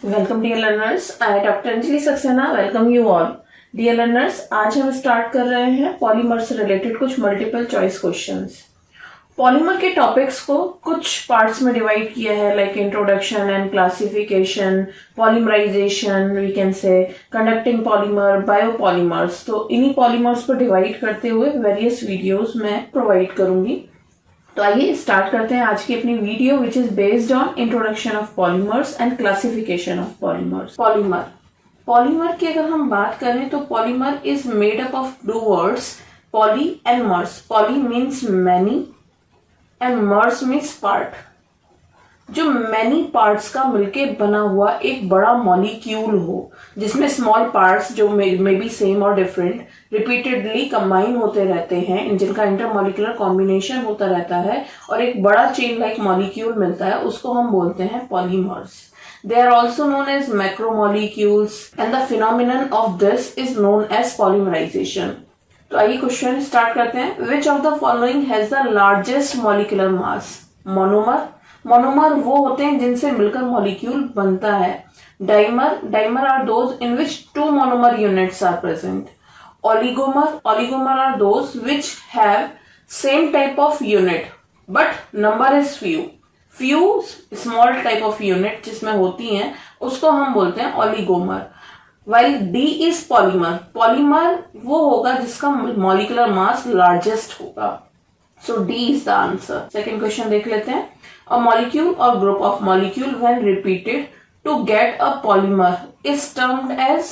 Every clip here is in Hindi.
Welcome dear learners, I doctor Anjali Saxena welcome you all. Dear learners, आज हम स्टार्ट कर रहे हैं पॉलीमर से रिलेटेड कुछ मल्टीपल चॉइस क्वेश्चंस। पॉलीमर के टॉपिक्स को कुछ पार्ट्स में डिवाइड किया है, like introduction and classification, polymerisation, we can say conducting polymer, biopolymers. तो इन्हीं पॉलीमर्स को डिवाइड करते हुए वेरियस वीडियोस मैं प्रोवाइड करूंगी। तो आइए स्टार्ट करते हैं आज की अपनी video which is based on introduction of polymers and classification of polymers. Polymer की अगर हम बात करें तो polymer is made up of two words, poly and mers. Poly means many and mers means part. जो मैनी पार्ट्स का मिलके बना हुआ एक बड़ा मॉलिक्यूल हो, जिसमें स्मॉल पार्ट्स जो मे बी सेम और डिफरेंट रिपीटेडली कंबाइन होते रहते हैं, जिनका इंटरमॉलिक्यूलर कॉम्बिनेशन होता रहता है और एक बड़ा चेन लाइक मॉलिक्यूल मिलता है, उसको हम बोलते हैं polymers. They are also known as macromolecules and the phenomenon of this is known as polymerization. तो आइए क्वेश्चन स्टार्ट करते हैं। Which of the following has the largest molecular mass? Monomer. Monomer वो होते हैं जिनसे मिलकर मॉलिक्यूल बनता है। Dimer are those in which two monomer units are present. Oligomer are those which have same type of unit but number is few small type of unit जिसमें होती हैं, उसको हम बोलते हैं oligomer. While D is polymer वो होगा जिसका मॉलिक्यूलर मास लार्जेस्ट होगा। So D is the answer. Second question देख लेते हैं। अ मॉलिक्यूल और group of molecule when repeated to get a polymer is termed as.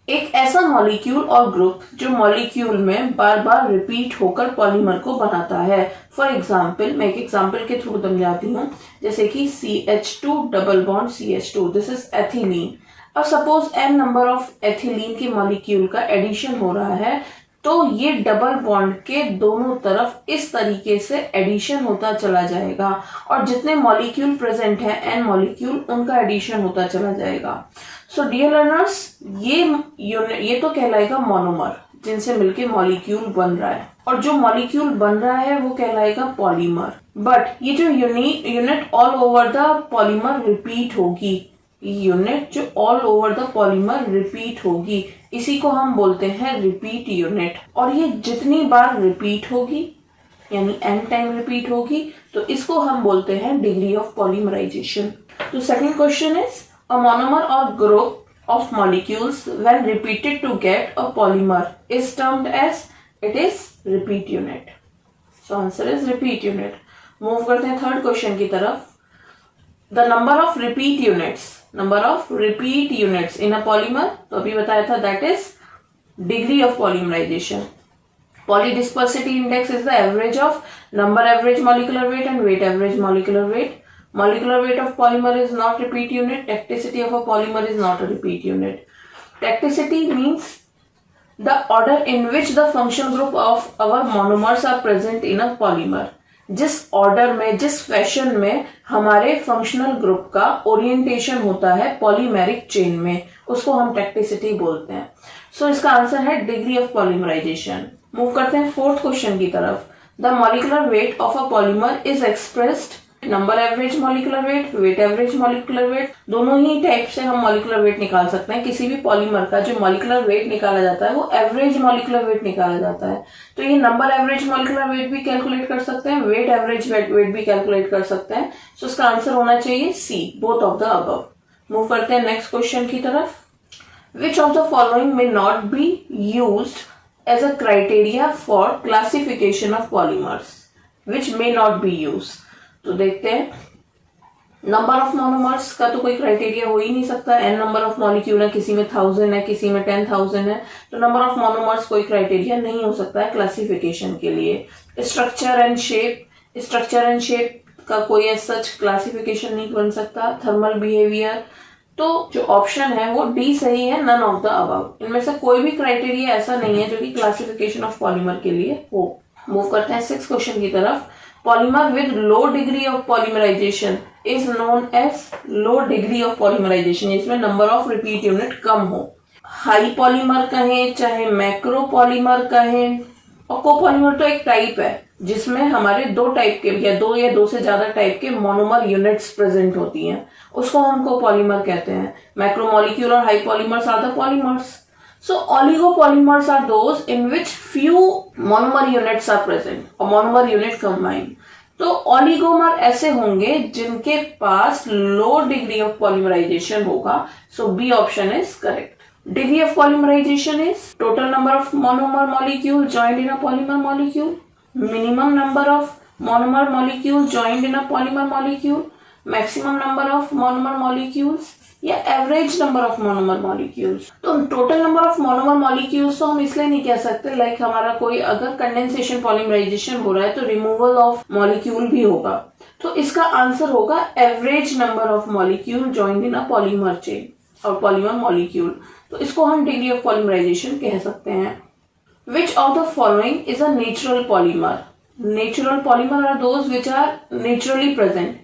एक ऐसा मॉलिक्यूल और ग्रुप जो मॉलिक्यूल में बार बार रिपीट होकर पॉलीमर को बनाता है। फॉर एग्जाम्पल, मैं एक एग्जाम्पल के थ्रू समझाती हूँ, जैसे कि CH2 double bond CH2, this is ethylene. अब suppose n number of ethylene के मॉलिक्यूल का एडिशन हो रहा है, तो ये डबल बॉन्ड के दोनों तरफ इस तरीके से एडिशन होता चला जाएगा और जितने मॉलिक्यूल प्रेजेंट है n मॉलिक्यूल, उनका एडिशन होता चला जाएगा। सो डियर लर्नर्स, ये तो कहलाएगा मोनोमर जिनसे मिलके मॉलिक्यूल बन रहा है, और जो मॉलिक्यूल बन रहा है वो कहलाएगा पॉलीमर। बट ये जो unit all over the polymer repeat होगी, यूनिट जो all over the polymer repeat होगी, इसी को हम बोलते हैं रिपीट यूनिट। और ये जितनी बार रिपीट होगी यानी n टाइम रिपीट होगी, तो इसको हम बोलते हैं डिग्री ऑफ पॉलीमराइजेशन। तो second question is a monomer or group of molecules when repeated to get a polymer is termed as, it is repeat unit. So answer is repeat unit. Move करते हैं थर्ड क्वेश्चन की तरफ। The number of repeat units in a polymer, तो अभी बताया था, that is degree of polymerization. Polydispersity index is the average of number average molecular weight and weight average molecular weight. Molecular weight of polymer is not repeat unit. Tacticity of a polymer is not a repeat unit. Tacticity means the order in which the functional group of our monomers are present in a polymer. जिस ऑर्डर में, जिस फैशन में हमारे फंक्शनल ग्रुप का ओरिएंटेशन होता है पॉलीमेरिक चेन में, उसको हम टैक्टिसिटी बोलते हैं। सो इसका आंसर है डिग्री ऑफ पॉलीमराइजेशन। मूव करते हैं फोर्थ क्वेश्चन की तरफ। The molecular weight of a polymer is expressed number average molecular weight, weight average molecular weight. दोनों ही टाइप से हम मॉलिक्यूलर वेट निकाल सकते हैं। किसी भी पॉलीमर का जो मॉलिक्यूलर वेट निकाला जाता है वो एवरेज मॉलिक्यूलर वेट निकाला जाता है। तो ये नंबर एवरेज मॉलिक्यूलर वेट भी कैलकुलेट कर सकते हैं, वेट एवरेज वेट भी कैलकुलेट कर सकते हैं। सो इसका आंसर होना चाहिए C, both of the above. Move करते हैं नेक्स्ट क्वेश्चन की तरफ। Which of the following may not be used as a criteria for classification of polymers? Which may not be used, तो देखते हैं। नंबर ऑफ मोनोमर्स का तो कोई क्राइटेरिया हो ही नहीं सकता। n नंबर ऑफ मॉलिक्यूल है, किसी में 1000 है, किसी में 10,000 है, तो नंबर ऑफ मोनोमर्स कोई क्राइटेरिया नहीं हो सकता है क्लासिफिकेशन के लिए। स्ट्रक्चर एंड शेप का कोई सच क्लासिफिकेशन नहीं बन सकता। थर्मल बिहेवियर, तो जो ऑप्शन है वो डी सही है, नन ऑफ द अबव। इनमें से कोई भी क्राइटेरिया ऐसा नहीं है जो कि क्लासिफिकेशन ऑफ पॉलीमर के लिए हो। मूव करते हैं सिक्स क्वेश्चन की तरफ। Polymer with low degree of polymerization is known as low degree of polymerization, इसमें number of repeat unit कम हो। हाई पॉलीमर कहें चाहे मैक्रो पॉलीमर कहें, और कोपॉलीमर तो एक टाइप है, जिसमें हमारे दो टाइप के या दो से ज्यादा टाइप के मोनोमर यूनिट्स प्रेजेंट होती हैं, उसको हम कोपॉलीमर कहते हैं। मैक्रोमोलिक्यूल और high polymers are the polymers. So oligopolymers are those in which few monomer units are present or monomer unit combined. तो oligomers ऐसे होंगे जिनके पास low degree of polymerization होगा. So B option is correct. Degree of polymerization is total number of monomer molecules joined in a polymer molecule, minimum number of monomer molecules joined in a polymer molecule, maximum number of monomer molecules या average number of monomer molecules. तो total number of monomer molecules तो हम इसलिए नहीं कह सकते, लाइक हमारा कोई अगर कंडेंसेशन पॉलीमराइजेशन हो रहा है तो रिमूवल ऑफ मॉलिक्यूल भी होगा। तो इसका आंसर होगा average number of molecule joined in a polymer chain और पॉलीमर मॉलिक्यूल। तो इसको हम डिग्री ऑफ पॉलीमराइजेशन कह सकते हैं। Which of the following is a natural polymer? Natural polymer are those which are naturally present.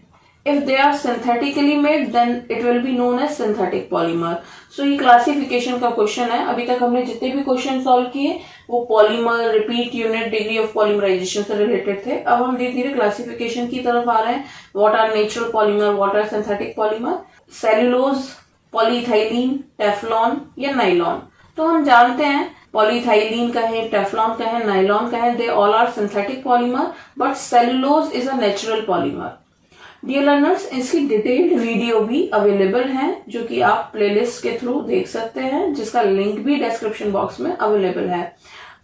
If they are synthetically made, then it will be known as synthetic polymer. So ये क्लासिफिकेशन का क्वेश्चन है। अभी तक हमने जितने भी क्वेश्चन सॉल्व किए वो polymer, repeat unit, degree of polymerisation से रिलेटेड थे। अब हम धीरे धीरे क्लासिफिकेशन की तरफ आ रहे हैं। What are natural polymer, what are synthetic polymer? Cellulose, polyethylene, Teflon या नाइलॉन। तो हम जानते हैं पॉलीइथाइलीन कहें, टेफ्लॉन कहें, नाइलॉन कहें, they all are synthetic polymer, but cellulose is a natural polymer. Dear learners, इसकी डिटेल्ड वीडियो भी अवेलेबल है जो कि आप प्लेलिस्ट के थ्रू देख सकते हैं, जिसका लिंक भी डिस्क्रिप्शन बॉक्स में अवेलेबल है।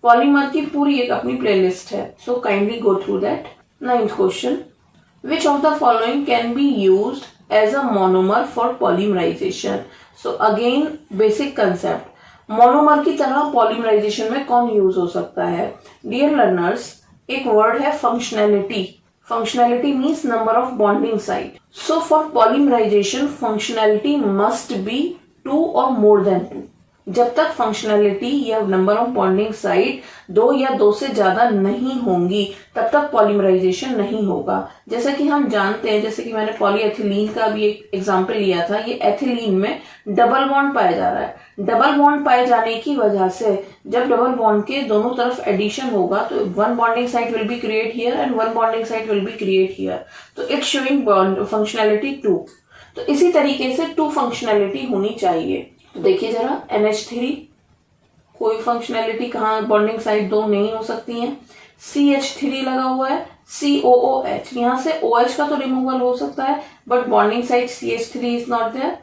पॉलीमर की पूरी एक अपनी प्लेलिस्ट है, so kindly go through that. 9th question, which of the following can be used as a monomer for polymerisation? So again basic concept, monomer की तरह पॉलीमराइजेशन में कौन यूज हो सकता है? डियर लर्नर्स, एक वर्ड है functionality. Functionality means number of bonding site. So for polymerization, functionality must be 2 or more than 2. जब तक फंक्शनैलिटी या नंबर ऑफ बॉन्डिंग साइट 2 या 2 से ज्यादा नहीं होंगी तब तक पॉलीमराइजेशन नहीं होगा। जैसा कि हम जानते हैं, जैसे कि मैंने पॉलीएथिलीन का भी एक एग्जांपल लिया था, ये एथिलीन में डबल बॉन्ड पाया जा रहा है। डबल बॉन्ड पाए जाने की वजह से जब डबल बॉन्ड के दोनों तरफ एडिशन होगा तो one bonding site will be create here and one bonding site will be create here. तो इट्स शोइंग फंक्शनैलिटी 2। तो इसी तरीके से 2 फंक्शनैलिटी होनी चाहिए। तो देखिए जरा, NH3 कोई फंक्शनैलिटी, कहाँ बॉन्डिंग साइट 2 नहीं हो सकती है। CH3 लगा हुआ है, COOH, यहाँ से OH का तो रिमूवल हो सकता है but bonding site CH3 is not there.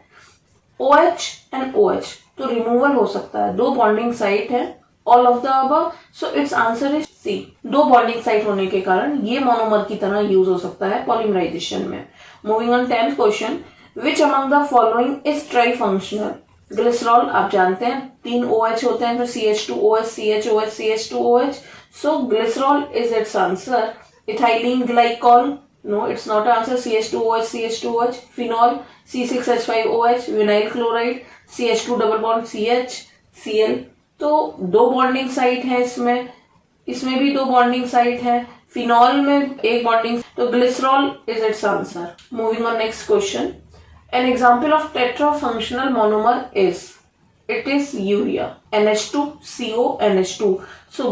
OH and OH तो रिमूवल हो सकता है, 2 बॉन्डिंग साइट है, all of the above, so its answer is C। 2 bonding site होने के कारण ये मोनोमर की तरह यूज हो सकता है पॉलीमराइजेशन में। Moving on 10th question, which among the following is try functional? Glycerol आप जानते हैं 3 OH होते हैं, फिर CH2OH, CHOH, CH2OH, so glycerol is its answer. Ethylene glycol, no it's not answer, CH2OH, CH2OH। Phenol, C6H5OH, vinyl chloride, CH2 double bond CH, Cl। तो 2 बॉन्डिंग साइट है इसमें भी 2 बॉन्डिंग साइट है, फिनॉल में 1 बॉन्डिंग, तो glycerol is its answer. Moving on next question, an example of tetrafunctional monomer is, it is urea, NH2CO NH2, so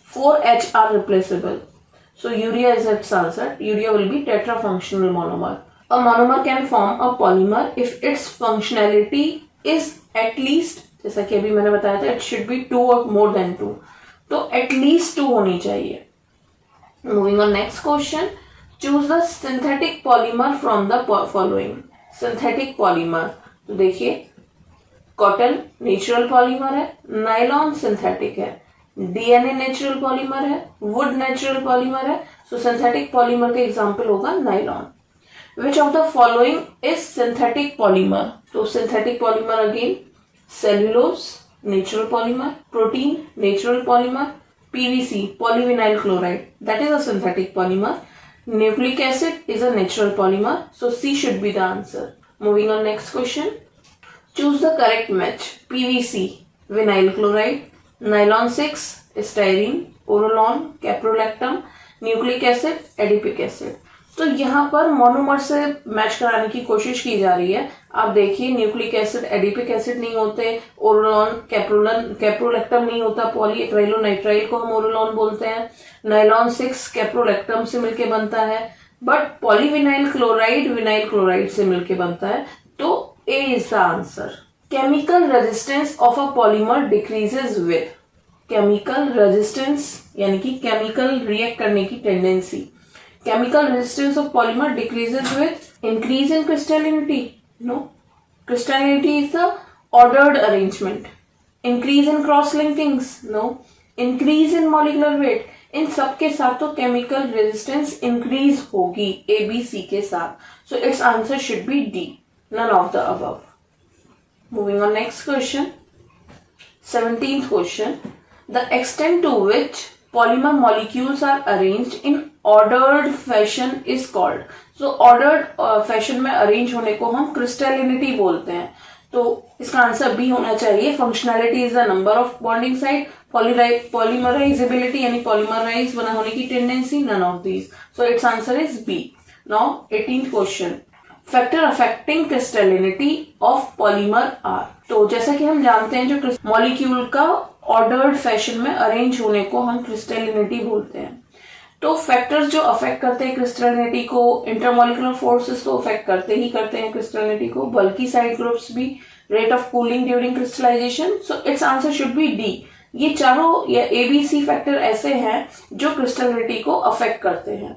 4H are replaceable, so urea is its answer. Urea will be tetrafunctional monomer. A monomer can form a polymer if its functionality is at least, जैसा कि अभी मैंने बताया था, it should be 2 or more than 2, तो at least 2 होनी चाहिए। Moving on next question, choose the synthetic polymer from the following. Synthetic polymer, तो देखिए कॉटन नेचुरल पॉलीमर है, नायलॉन सिंथेटिक है, DNA नेचुरल पॉलीमर है, वुड नेचुरल पॉलीमर है, सो सिंथेटिक पॉलीमर का एग्जांपल होगा nylon. Which of the following is synthetic polymer? तो synthetic polymer again, cellulose natural polymer, protein natural polymer, PVC polyvinyl chloride that is a synthetic polymer, nucleic acid is a natural polymer, so C should be the answer. Moving on next question, choose the correct match. PVC vinyl chloride, nylon 6 styrene, orolon, caprolactam, nucleic acid adipic acid. तो यहाँ पर मोनोमर से मैच कराने की कोशिश की जा रही है। आप देखिए न्यूक्लिक एसिड, एडिपिक एसिड नहीं होते, ओरोलॉन, कैप्रोलेक्टम नहीं होता, पॉलीएक्राइलोनाइट्राइल को हम ओरोलॉन बोलते हैं, नाइलॉन 6 कैप्रोलेक्टम से मिलके बनता है, but polyvinyl chloride vinyl chloride से मिलके बनता है। तो A is the answer. Chemical resistance of a polymer decreases with, chemical resistance यानी कि केमिकल रिएक्ट करने की tendency. Chemical resistance of polymer decreases with increase in crystallinity, no, crystallinity is the ordered arrangement. Increase in cross linkings, no. Increase in molecular weight, इन सब के साथ तो केमिकल रेजिस्टेंस इंक्रीज होगी ए बी सी के साथ। So its answer should be D, none of the above. Moving on next question, 17th question. The extent to which polymer molecules are arranged in ordered fashion is called. So ordered fashion में arrange होने को हम crystallinity बोलते हैं। तो इसका आंसर बी होना चाहिए। Functionality is the number of bonding site. Polymerizability यानी polymerize बना होने की tendency, none of these. So its answer is B. Now 18th question. Factor affecting crystallinity of polymer are. तो जैसा कि हम जानते हैं जो मॉलिक्यूल का ऑर्डर्ड फैशन में अरेंज होने को हम क्रिस्टलिनिटी बोलते हैं। तो फैक्टर्स जो अफेक्ट करते हैं क्रिस्टलिनिटी को, इंटरमॉलिक्यूलर फोर्सेस तो अफेक्ट करते हैं क्रिस्टलिनिटी को, बल्कि साइड ग्रुप्स भी, rate of cooling during crystallisation. So its answer should be D. ये चारों या एबीसी फैक्टर ऐसे हैं जो क्रिस्टलिनिटी को अफेक्ट करते हैं।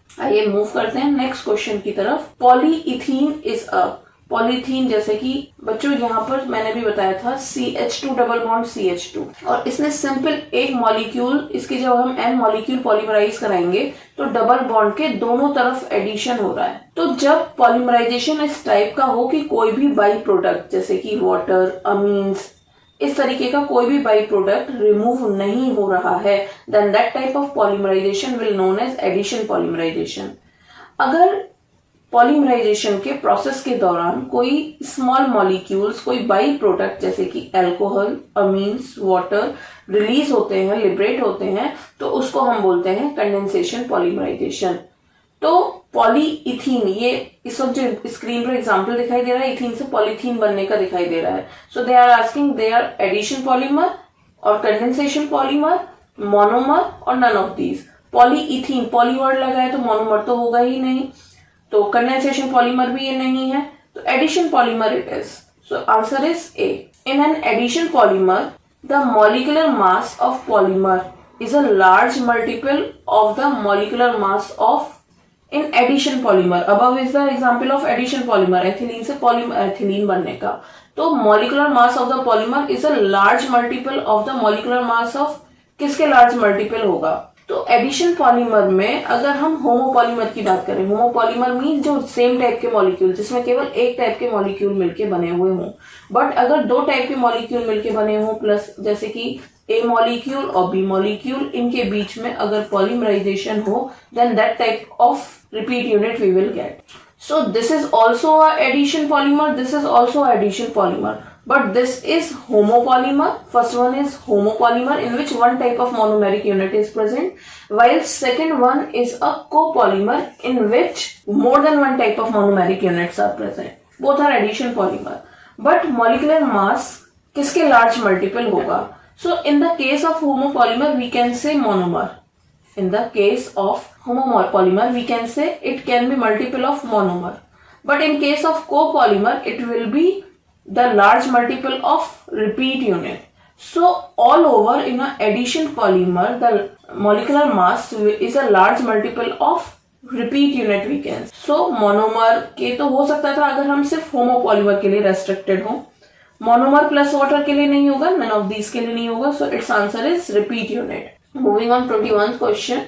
आइए मूव करते हैं नेक्स्ट क्वेश्चन की तरफ। पॉलीइथीन इज अ, पॉलीथीन जैसे कि बच्चों यहाँ पर मैंने भी बताया था CH2 डबल बॉन्ड CH2, और इसमें सिंपल एक मॉलिक्यूल, इसके जब हम n मॉलिक्यूल पॉलीमराइज कराएंगे तो डबल बॉन्ड के दोनों तरफ एडिशन हो रहा है। तो जब पॉलीमराइजेशन इस टाइप का हो कि कोई भी बाई प्रोडक्ट जैसे कि वाटर, अमीन्स, इस तरीके का कोई भी बाई प्रोडक्ट रिमूव नहीं हो रहा है, then that type of polymerisation will known as addition polymerisation. अगर पॉलीमराइजेशन के प्रोसेस के दौरान कोई स्मॉल मॉलिक्यूल्स, कोई बाई प्रोडक्ट जैसे कि अल्कोहल, अमीन्स, वाटर रिलीज होते हैं, लिबरेट होते हैं, तो उसको हम बोलते हैं कंडेंसेशन पॉलीमराइजेशन। तो पॉलीइथीन, ये इस वक्त जो स्क्रीन पर एग्जांपल दिखाई दे रहा है इथीन से पॉलीथीन बनने का दिखाई दे रहा है। So they are asking they are addition polymer और कंडेंसेशन पॉलीमर, मोनोमर और none of these. Polyethene, poly word लगा है तो मोनोमर तो होगा ही नहीं, तो कंडेंसेशन पॉलीमर भी ये नहीं है, तो addition polymer it is. So answer is A. In an addition polymer the molecular mass of polymer is a large multiple of the molecular mass of in addition polymer. Above is the example of addition polymer, ethylene से एथिलीन बनने का। तो molecular mass of the polymer is a large multiple of the molecular mass of, किसके लार्ज मल्टीपल होगा? तो एडिशन पॉलीमर में अगर हम होमोपॉलीमर की बात करें, होमोपॉलीमर मीन जो सेम टाइप के मॉलिक्यूल जिसमें केवल एक टाइप के मॉलिक्यूल मिलके बने हुए हों, बट अगर दो टाइप के मॉलिक्यूल मिलके बने हों प्लस जैसे कि ए मॉलिक्यूल और बी मॉलिक्यूल, इनके बीच में अगर पॉलीमराइजेशन हो then that type of repeat unit we will get. So this is also a addition polymer, this is also a addition polymer, but this is homopolymer. First one is homopolymer in which one type of monomeric unit is present, while second one is a copolymer in which more than one type of monomeric units are present. Both are addition polymer, but molecular mass किसके large multiple होगा? So in the case of homopolymer we can say monomer. In the case of homopolymer we can say it can be multiple of monomer, but in case of copolymer it will be the large multiple of repeat unit. So all over in a addition polymer the molecular mass is a large multiple of repeat unit we can. So monomer के तो हो सकता था अगर हम सिर्फ homopolymer के लिए restricted हो, monomer plus water के लिए नहीं होगा, none of these के लिए नहीं होगा, so its answer is repeat unit. Moving on, 21st question.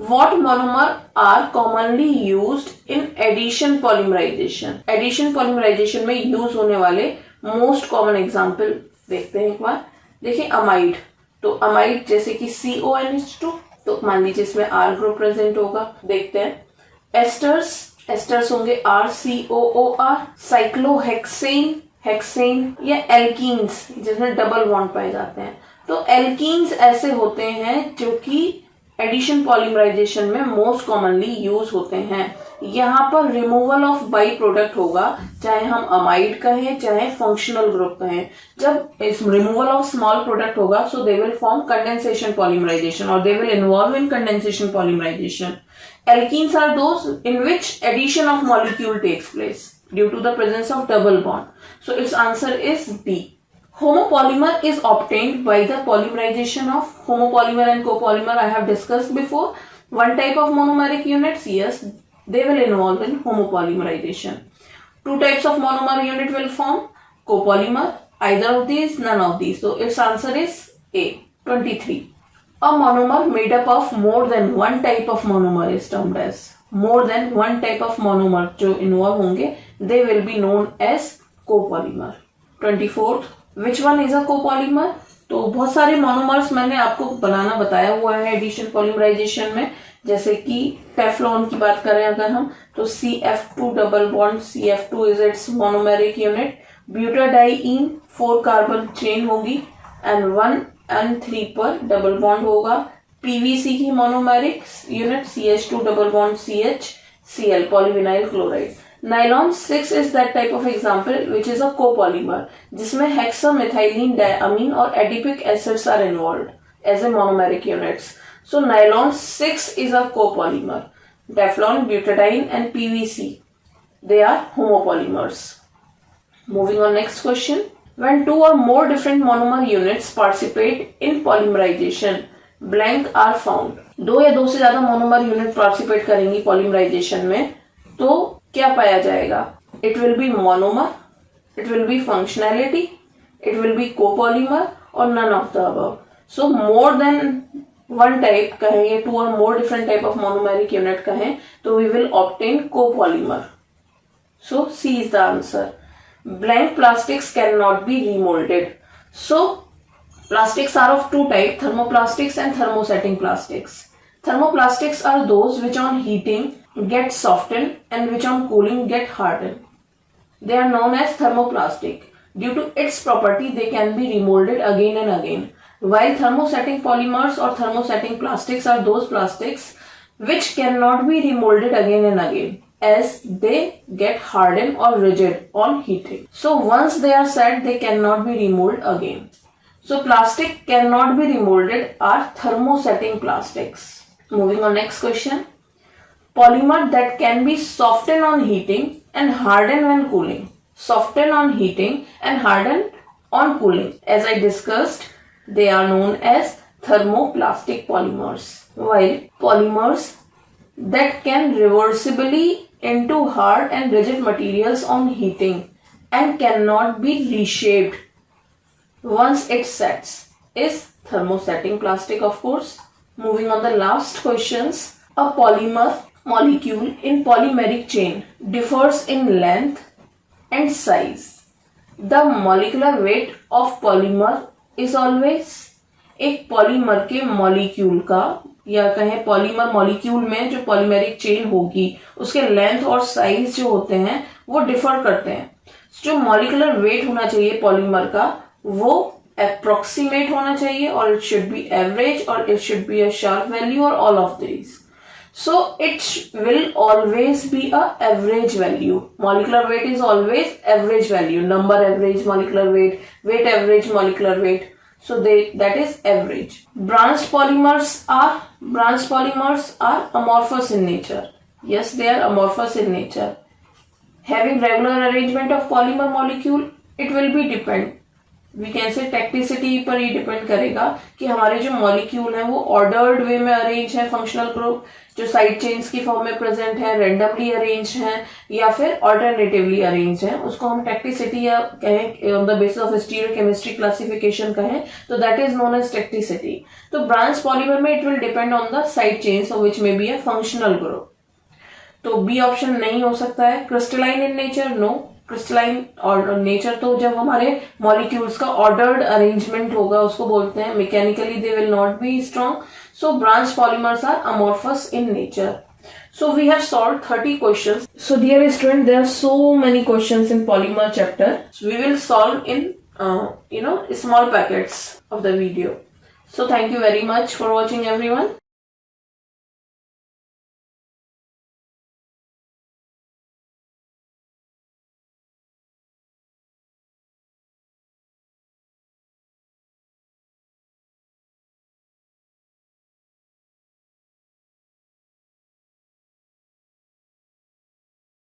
What monomer are commonly used in addition polymerization? Addition polymerization में यूज होने वाले मोस्ट कॉमन एग्जाम्पल देखते हैं एक बार। देखिए अमाइड, तो अमाइड जैसे कि CONH2, तो मान लीजिए इसमें R ग्रुप प्रेजेंट होगा, देखते हैं। एस्टर्स, एस्टर्स होंगे RCOOR, साइक्लोहेक्सेन, हेक्सेन या एल्कीन्स जिसमें डबल बॉन्ड पाए जाते हैं। तो एल्कीन्स ऐसे होते हैं जो कि एडिशन पॉलीमराइजेशन में मोस्ट कॉमनली यूज होते हैं। यहाँ पर रिमूवल ऑफ बाई प्रोडक्ट होगा, चाहे हम अमाइड कहें चाहे फंक्शनल ग्रुप कहें। जब इस रिमूवल ऑफ स्मॉल प्रोडक्ट होगा so they will form condensation polymerization और they will involve in condensation polymerization. Alkenes are those in which addition of molecule takes place due to the presence of double bond. So its answer is B. Homopolymer is obtained by the polymerization of homopolymer and copolymer. I have discussed before. One type of monomeric units, yes, they will involve in homopolymerization. Two types of monomer unit will form copolymer. Either of these, none of these. So its answer is A. 23. A monomer made up of more than one type of monomer is termed as. More than one type of monomer जो involve होंगे, they will be known as copolymer. 24th, which one is a copolymer? तो बहुत सारे monomers मैंने आपको बनाना बताया हुआ है एडिशन पॉलीमराइजेशन में, जैसे कि टेफ्लॉन की बात करें अगर हम तो CF2 double bond CF2 is its monomeric unit. Butadiene 4 carbon chain होगी एंड 1 N3 पर डबल बॉन्ड होगा। पीवीसी की monomeric unit CH2 double bond CH Cl polyvinyl chloride. Nylon 6 is that type of example which is a copolymer जिसमें हेक्सामिथाइलिन डायअमीन और adipic acids are involved as a monomeric units. So nylon 6 is a copolymer. Teflon, butadiene and PVC they are homopolymers. Moving on, next question. When two or more different monomer units participate in polymerization, blank are found. दो या दो से ज्यादा मोनोमर यूनिट पार्टिसिपेट करेंगी पॉलीमराइजेशन में तो क्या पाया जाएगा? It will be monomer, it will be functionality, it will be copolymer और none of the above. So more than one type कहें या टू और more different type of monomeric unit कहें तो we will obtain copolymer. So C is the answer. Blank plastics cannot be remolded. So plastics are of two types, thermoplastics and thermosetting plastics. Thermoplastics are those which on heating get softened and which on cooling get hardened. They are known as thermoplastic. Due to its property, they can be remolded again and again. While thermosetting polymers or thermosetting plastics are those plastics which cannot be remolded again and again, as they get hardened or rigid on heating. So once they are set, they cannot be remolded again. So plastic cannot be remolded are thermosetting plastics. Moving on, next question. Polymer that can be softened on heating and hardened when cooling. Softened on heating and hardened on cooling. As I discussed, they are known as thermoplastic polymers. While polymers that can reversibly into hard and rigid materials on heating and cannot be reshaped once it sets is thermosetting plastic, of course. Moving on, the last questions. A polymer molecule in polymeric chain differs in length and size. The molecular weight of polymer is always. एक पॉलीमर के मॉलिक्यूल का या कहें पॉलीमर मॉलिक्यूल में जो पॉलीमेरिक चेन होगी उसके लेंथ और साइज जो होते हैं वो डिफर करते हैं. जो मॉलिकुलर वेट होना चाहिए पॉलीमर का वो अप्रोक्सीमेट होना चाहिए और इट शुड बी एवरेज और it should be a sharp value और all of this. So it will always be a average value. Molecular weight is always average value. Number average molecular weight, weight average molecular weight. So that is average. Branched polymers are amorphous in nature. Yes, they are amorphous in nature. Having regular arrangement of polymer molecule, it will be depend. We can say tacticity पर ही डिपेंड करेगा कि हमारे जो मॉलिक्यूल हैं वो ऑर्डर्ड वे में अरेंज है, फंक्शनल ग्रुप जो साइड चेन्स की फॉर्म में प्रेजेंट है, रेंडमली अरेंज हैं या फिर ऑल्टरनेटिवली अरेंज हैं. उसको हम टैक्टिसिटी या कहें on the basis of stereochemistry classification कहें तो that is known as tacticity. तो ब्रांच पॉलीमर में it will depend on the side chains which may be a functional group. तो बी ऑप्शन नहीं हो सकता है. Crystalline in nature, no. Crystalline और नेचर तो जब हमारे मॉलिक्यूल्स का ऑर्डर्ड अरेंजमेंट होगा उसको बोलते हैं. Mechanically they will not be strong. So branch polymers are amorphous in nature. So we have solved 30 questions. So dear student, there are so many questions in polymer chapter. So we will solve in small packets of the video. So thank you very much for watching everyone.